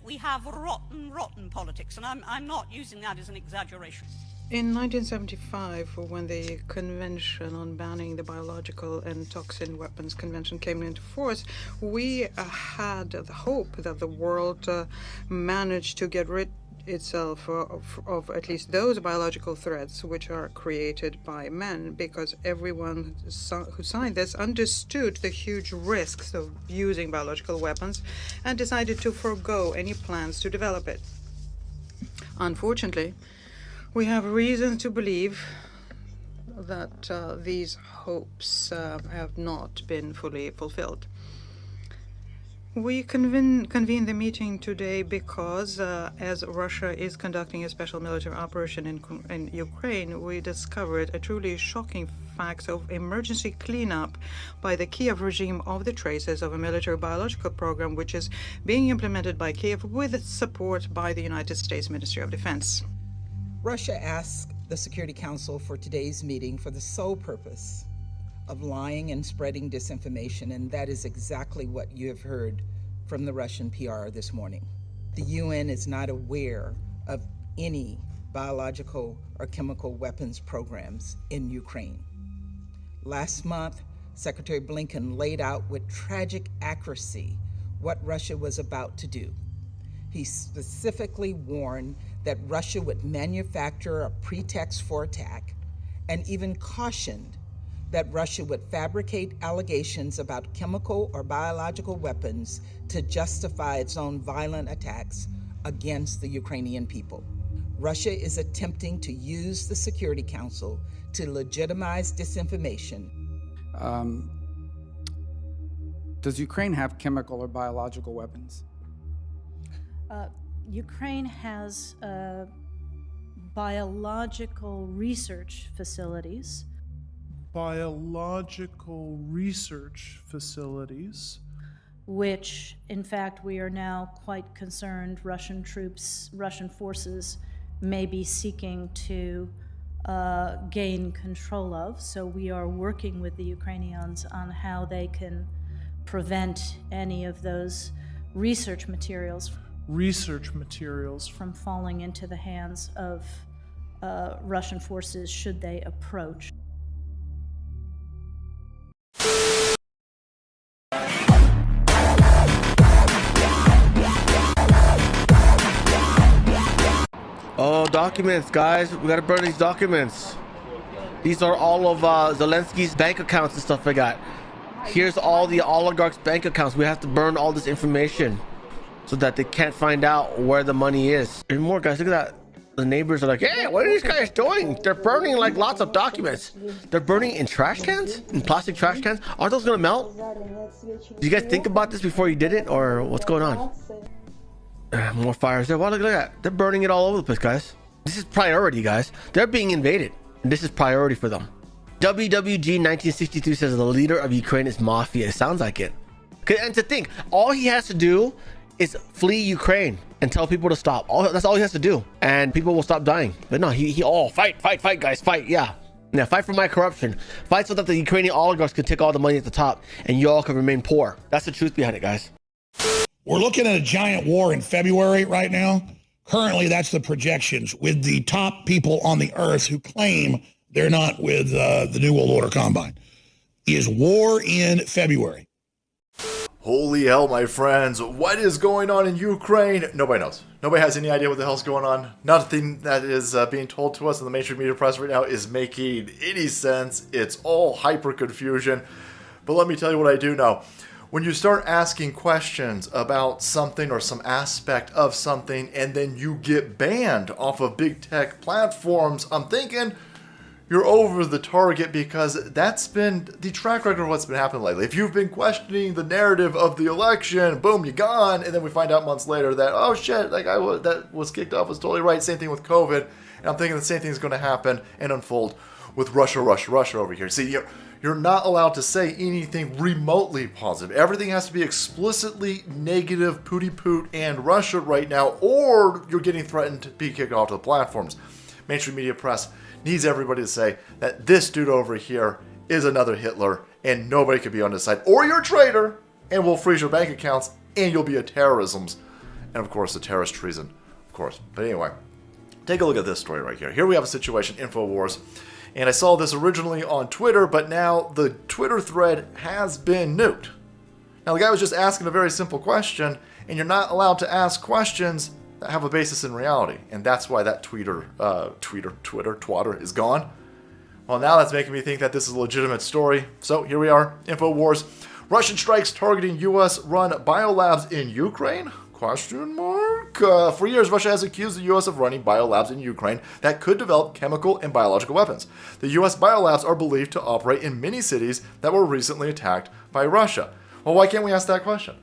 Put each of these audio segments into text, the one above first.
that we have rotten politics, and I'm not using that as an exaggeration. In 1975, when the Convention on Banning the Biological and Toxin Weapons Convention came into force, we had the hope that the world managed to get rid itself of at least those biological threats which are created by men, because everyone who signed this understood the huge risks of using biological weapons and decided to forego any plans to develop it. Unfortunately, we have reason to believe that these hopes have not been fully fulfilled. We convene the meeting today because, as Russia is conducting a special military operation in Ukraine, we discovered a truly shocking fact of emergency cleanup by the Kiev regime of the traces of a military biological program which is being implemented by Kiev with support by the United States Ministry of Defense. Russia asked the Security Council for today's meeting for the sole purpose of lying and spreading disinformation, and that is exactly what you have heard from the Russian PR this morning. The UN is not aware of any biological or chemical weapons programs in Ukraine. Last month, Secretary Blinken laid out with tragic accuracy what Russia was about to do. He specifically warned that Russia would manufacture a pretext for attack, and even cautioned that Russia would fabricate allegations about chemical or biological weapons to justify its own violent attacks against the Ukrainian people. Russia is attempting to use the Security Council to legitimize disinformation. Does Ukraine have chemical or biological weapons? Ukraine has biological research facilities. Biological research facilities. Which, in fact, we are now quite concerned Russian forces may be seeking to gain control of. So we are working with the Ukrainians on how they can prevent any of those research materials from falling into the hands of Russian forces should they approach. Oh, documents, guys. We gotta burn these documents. These are all of Zelensky's bank accounts and stuff I got. Here's all the oligarchs' bank accounts. We have to burn all this information so that they can't find out where the money is. And more, guys, look at that. The neighbors are like, hey, what are these guys doing? They're burning like lots of documents. They're burning in trash cans? In plastic trash cans? Are those gonna melt? Did you guys think about this before you did it? Or what's going on? More fires there. Wow, look at that. They're burning it all over the place, guys. This is priority, guys. They're being invaded. And this is priority for them. WWG 1963 says the leader of Ukraine is mafia. It sounds like it. And to think, all he has to do is flee Ukraine and tell people to stop. That's all he has to do. And people will stop dying. But no, he fight, guys, fight. Yeah, fight for my corruption. Fight so that the Ukrainian oligarchs can take all the money at the top and you all can remain poor. That's the truth behind it, guys. We're looking at a giant war in February right now. Currently, that's the projections with the top people on the earth who claim they're not with the New World Order Combine. Is war in February. Holy hell, my friends. What is going on in Ukraine? Nobody knows. Nobody has any idea what the hell's going on. Nothing that is being told to us in the mainstream media press right now is making any sense. It's all hyper confusion. But let me tell you what I do know. When you start asking questions about something or some aspect of something and then you get banned off of big tech platforms, I'm thinking you're over the target, because that's been the track record of what's been happening lately. If you've been questioning the narrative of the election, boom, you're gone, and then we find out months later that, oh shit, that guy that was kicked off was totally right. Same thing with COVID, and I'm thinking the same thing is going to happen and unfold with Russia over here. See, you're not allowed to say anything remotely positive. Everything has to be explicitly negative, pooty poot, and Russia right now, or you're getting threatened to be kicked off the platforms. Mainstream media press needs everybody to say that this dude over here is another Hitler and nobody could be on his side. Or you're a traitor and we'll freeze your bank accounts and you'll be a terrorism and of course the terrorist treason, of course. But anyway, take a look at this story right here. Here we have a situation, InfoWars, and I saw this originally on Twitter, but now the Twitter thread has been nuked. Now the guy was just asking a very simple question, and you're not allowed to ask questions that have a basis in reality, and that's why that Twitter is gone. Well, now that's making me think that this is a legitimate story. So here we are, InfoWars. Russian strikes targeting U.S.-run biolabs in Ukraine? Question mark. For years, Russia has accused the U.S. of running biolabs in Ukraine that could develop chemical and biological weapons. The U.S. biolabs are believed to operate in many cities that were recently attacked by Russia. Well, why can't we ask that question?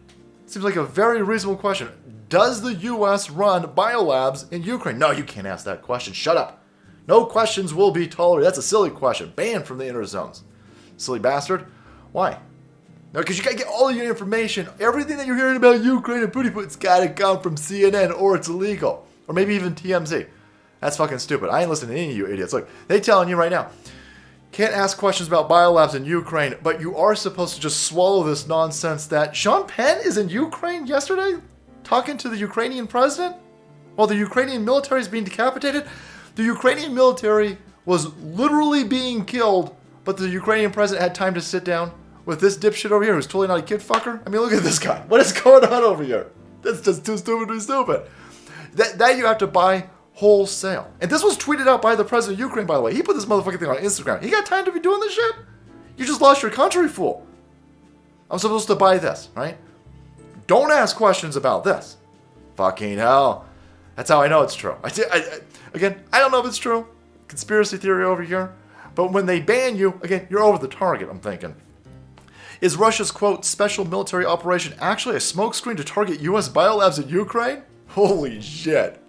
Seems like a very reasonable question. Does the U.S. run biolabs in Ukraine? No, you can't ask that question. Shut up. No questions will be tolerated. That's a silly question. Banned from the inner zones. Silly bastard. Why? No, because you gotta get all of your information. Everything that you're hearing about Ukraine and Putin, it's gotta come from CNN or it's illegal. Or maybe even TMZ. That's fucking stupid. I ain't listening to any of you idiots. Look, they telling you right now, can't ask questions about biolabs in Ukraine, but you are supposed to just swallow this nonsense that Sean Penn is in Ukraine yesterday talking to the Ukrainian president while the Ukrainian military is being decapitated. The Ukrainian military was literally being killed, but the Ukrainian president had time to sit down with this dipshit over here who's totally not a kid fucker. I mean, look at this guy. What is going on over here? That's just too stupid to be stupid. That you have to buy wholesale. And this was tweeted out by the president of Ukraine, by the way. He put this motherfucking thing on Instagram. He got time to be doing this shit? You just lost your country, fool. I'm supposed to buy this, right? Don't ask questions about this. Fucking hell. That's how I know it's true. Again, I don't know if it's true. Conspiracy theory over here. But when they ban you, again, you're over the target, I'm thinking. Is Russia's, quote, special military operation actually a smokescreen to target U.S. biolabs in Ukraine? Holy shit.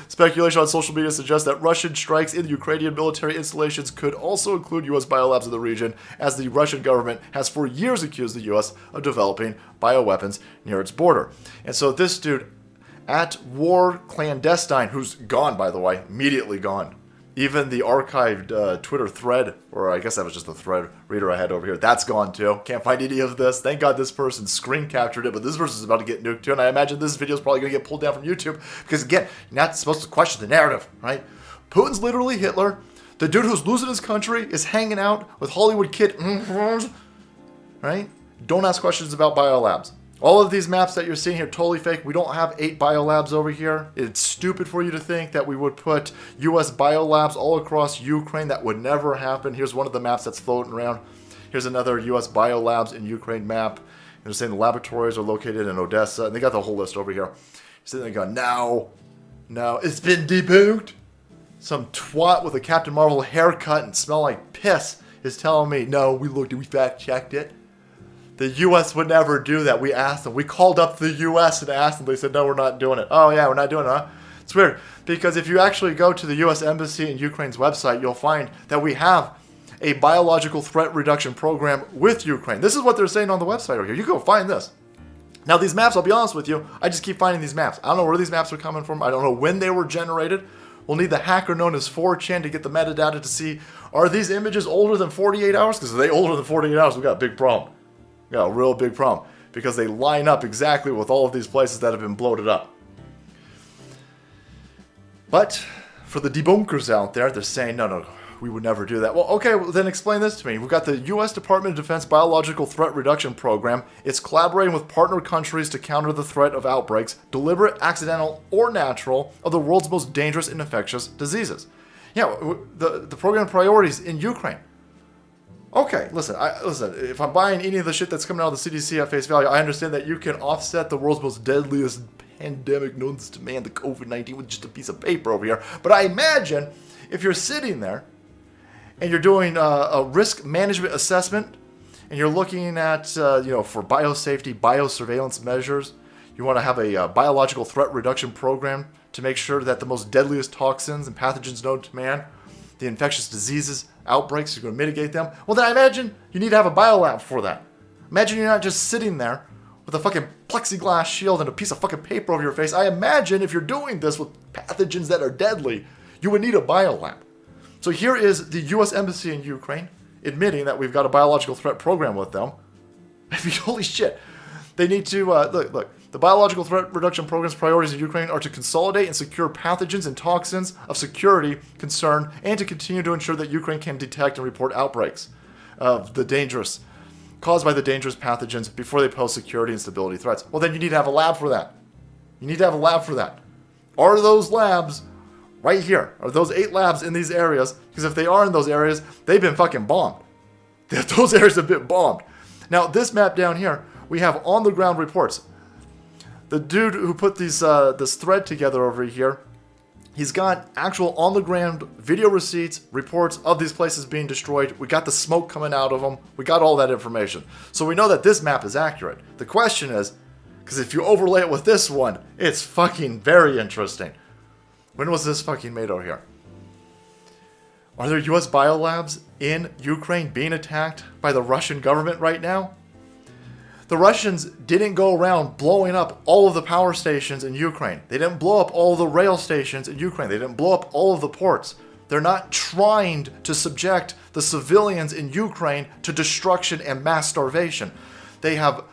Speculation on social media suggests that Russian strikes in Ukrainian military installations could also include U.S. biolabs in the region, as the Russian government has for years accused the U.S. of developing bioweapons near its border. And so this dude, at War Clandestine, who's gone, by the way, immediately gone. Even the archived Twitter thread, or I guess that was just the thread reader I had over here, that's gone too. Can't find any of this. Thank God this person screen captured it, but this person's about to get nuked too, and I imagine this video is probably going to get pulled down from YouTube, because again, you're not supposed to question the narrative, right? Putin's literally Hitler. The dude who's losing his country is hanging out with Hollywood kid, right? Don't ask questions about biolabs. All of these maps that you're seeing here, totally fake. We don't have 8 biolabs over here. It's stupid for you to think that we would put U.S. biolabs all across Ukraine. That would never happen. Here's one of the maps that's floating around. Here's another U.S. biolabs in Ukraine map. And they're saying the laboratories are located in Odessa. And they got the whole list over here. You're sitting there going, no, it's been debunked. Some twat with a Captain Marvel haircut and smell like piss is telling me, no, we fact-checked it. The U.S. would never do that. We asked them. We called up the U.S. and asked them. They said, no, we're not doing it. Oh, yeah, we're not doing it, huh? It's weird, because if you actually go to the U.S. Embassy in Ukraine's website, you'll find that we have a biological threat reduction program with Ukraine. This is what they're saying on the website over here. You go find this. Now, these maps, I'll be honest with you, I just keep finding these maps. I don't know where these maps are coming from. I don't know when they were generated. We'll need the hacker known as 4chan to get the metadata to see, are these images older than 48 hours? Because if they're older than 48 hours, we've got a big problem. Yeah, a real big problem, because they line up exactly with all of these places that have been bloated up. But for the debunkers out there, they're saying, no, we would never do that. Well, okay, well, then explain this to me. We've got the U.S. Department of Defense Biological Threat Reduction Program. It's collaborating with partner countries to counter the threat of outbreaks, deliberate, accidental, or natural, of the world's most dangerous and infectious diseases. Yeah, the program priorities in Ukraine. Okay, listen, if I'm buying any of the shit that's coming out of the CDC at face value, I understand that you can offset the world's most deadliest pandemic known to man, the COVID-19, with just a piece of paper over here. But I imagine if you're sitting there and you're doing a risk management assessment and you're looking at, for biosafety, biosurveillance measures, you want to have a biological threat reduction program to make sure that the most deadliest toxins and pathogens known to man, the infectious diseases, outbreaks, you're going to mitigate them. Well, then I imagine you need to have a biolab for that. Imagine you're not just sitting there with a fucking plexiglass shield and a piece of fucking paper over your face. I imagine if you're doing this with pathogens that are deadly, you would need a biolab. So here is the U.S. Embassy in Ukraine admitting that we've got a biological threat program with them. I mean, holy shit. They need to, look, The biological threat reduction program's priorities in Ukraine are to consolidate and secure pathogens and toxins of security concern and to continue to ensure that Ukraine can detect and report outbreaks of the dangerous, caused by the dangerous pathogens before they pose security and stability threats. Well, then you need to have a lab for that. You need to have a lab for that. Are those labs right here? Are those 8 labs in these areas? Because if they are in those areas, they've been fucking bombed. Those areas have been bombed. Now, this map down here, we have on-the-ground reports. The dude who put these this thread together over here, he's got actual on-the-ground video receipts, reports of these places being destroyed. We got the smoke coming out of them. We got all that information. So we know that this map is accurate. The question is, because if you overlay it with this one, it's fucking very interesting. When was this fucking made over here? Are there US biolabs in Ukraine being attacked by the Russian government right now? The Russians didn't go around blowing up all of the power stations in Ukraine. They didn't blow up all of the rail stations in Ukraine. They didn't blow up all of the ports. They're not trying to subject the civilians in Ukraine to destruction and mass starvation. They have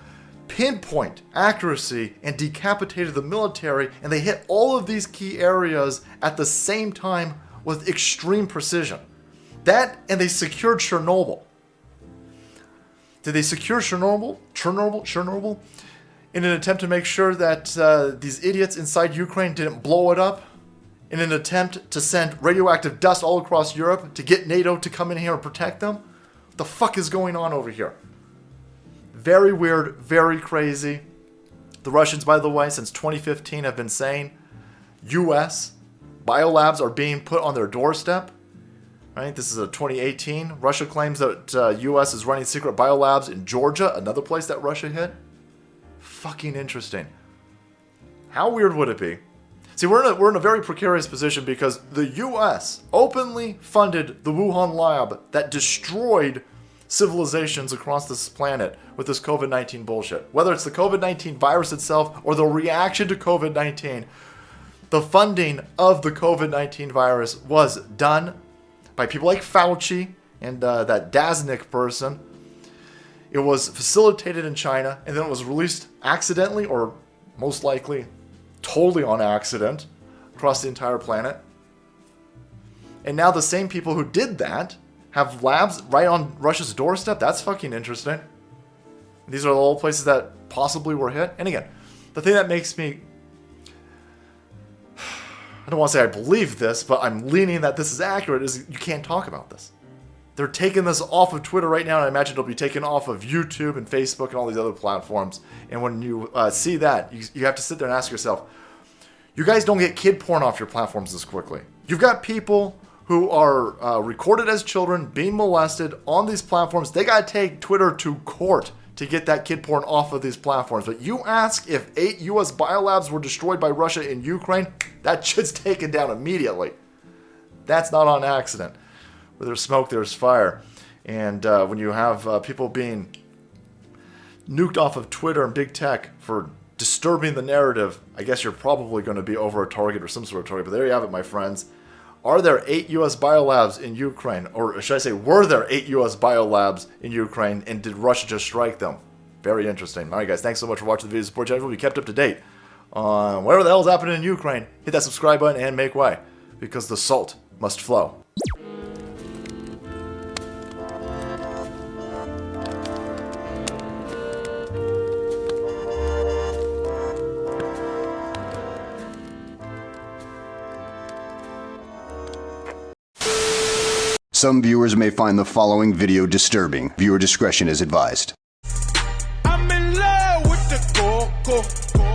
pinpoint accuracy and decapitated the military, and they hit all of these key areas at the same time with extreme precision. That, and they secured Chernobyl. Did they secure Chernobyl in an attempt to make sure that these idiots inside Ukraine didn't blow it up? In an attempt to send radioactive dust all across Europe to get NATO to come in here and protect them? What the fuck is going on over here? Very weird, very crazy. The Russians, by the way, since 2015 have been saying US biolabs are being put on their doorstep. Right? This is a 2018. Russia claims that US is running secret biolabs in Georgia, another place that Russia hit. Fucking interesting. How weird would it be? See, we're in a very precarious position because the US openly funded the Wuhan lab that destroyed civilizations across this planet with this COVID-19 bullshit. Whether it's the COVID-19 virus itself or the reaction to COVID-19, the funding of the COVID-19 virus was done by people like Fauci and that Dasnik person. It was facilitated in China, and then it was released accidentally, or most likely totally on accident, across the entire planet. And now the same people who did that have labs right on Russia's doorstep. That's fucking interesting. These are all places that possibly were hit. And again, the thing that makes me, I don't want to say I believe this, but I'm leaning that this is accurate, is you can't talk about this. They're taking this off of Twitter right now, and I imagine it'll be taken off of YouTube and Facebook and all these other platforms. And when you see that, you have to sit there and ask yourself, you guys don't get kid porn off your platforms this quickly. You've got people who are recorded as children being molested on these platforms. They got to take Twitter to court to get that kid porn off of these platforms. But you ask if 8 US biolabs were destroyed by Russia in Ukraine, that shit's taken down immediately. That's not on accident. Where there's smoke, there's fire. And when you have people being nuked off of Twitter and big tech for disturbing the narrative, I guess you're probably going to be over a target or some sort of target. But there you have it, my friends. Are there 8 US biolabs in Ukraine? Or should I say, were there 8 US biolabs in Ukraine, and did Russia just strike them? Very interesting. All right, guys, thanks so much for watching the video. Support channel. We'll be kept up to date on whatever the hell is happening in Ukraine. Hit that subscribe button and make way, because the salt must flow. Some viewers may find the following video disturbing. Viewer discretion is advised. I'm in love with the coco.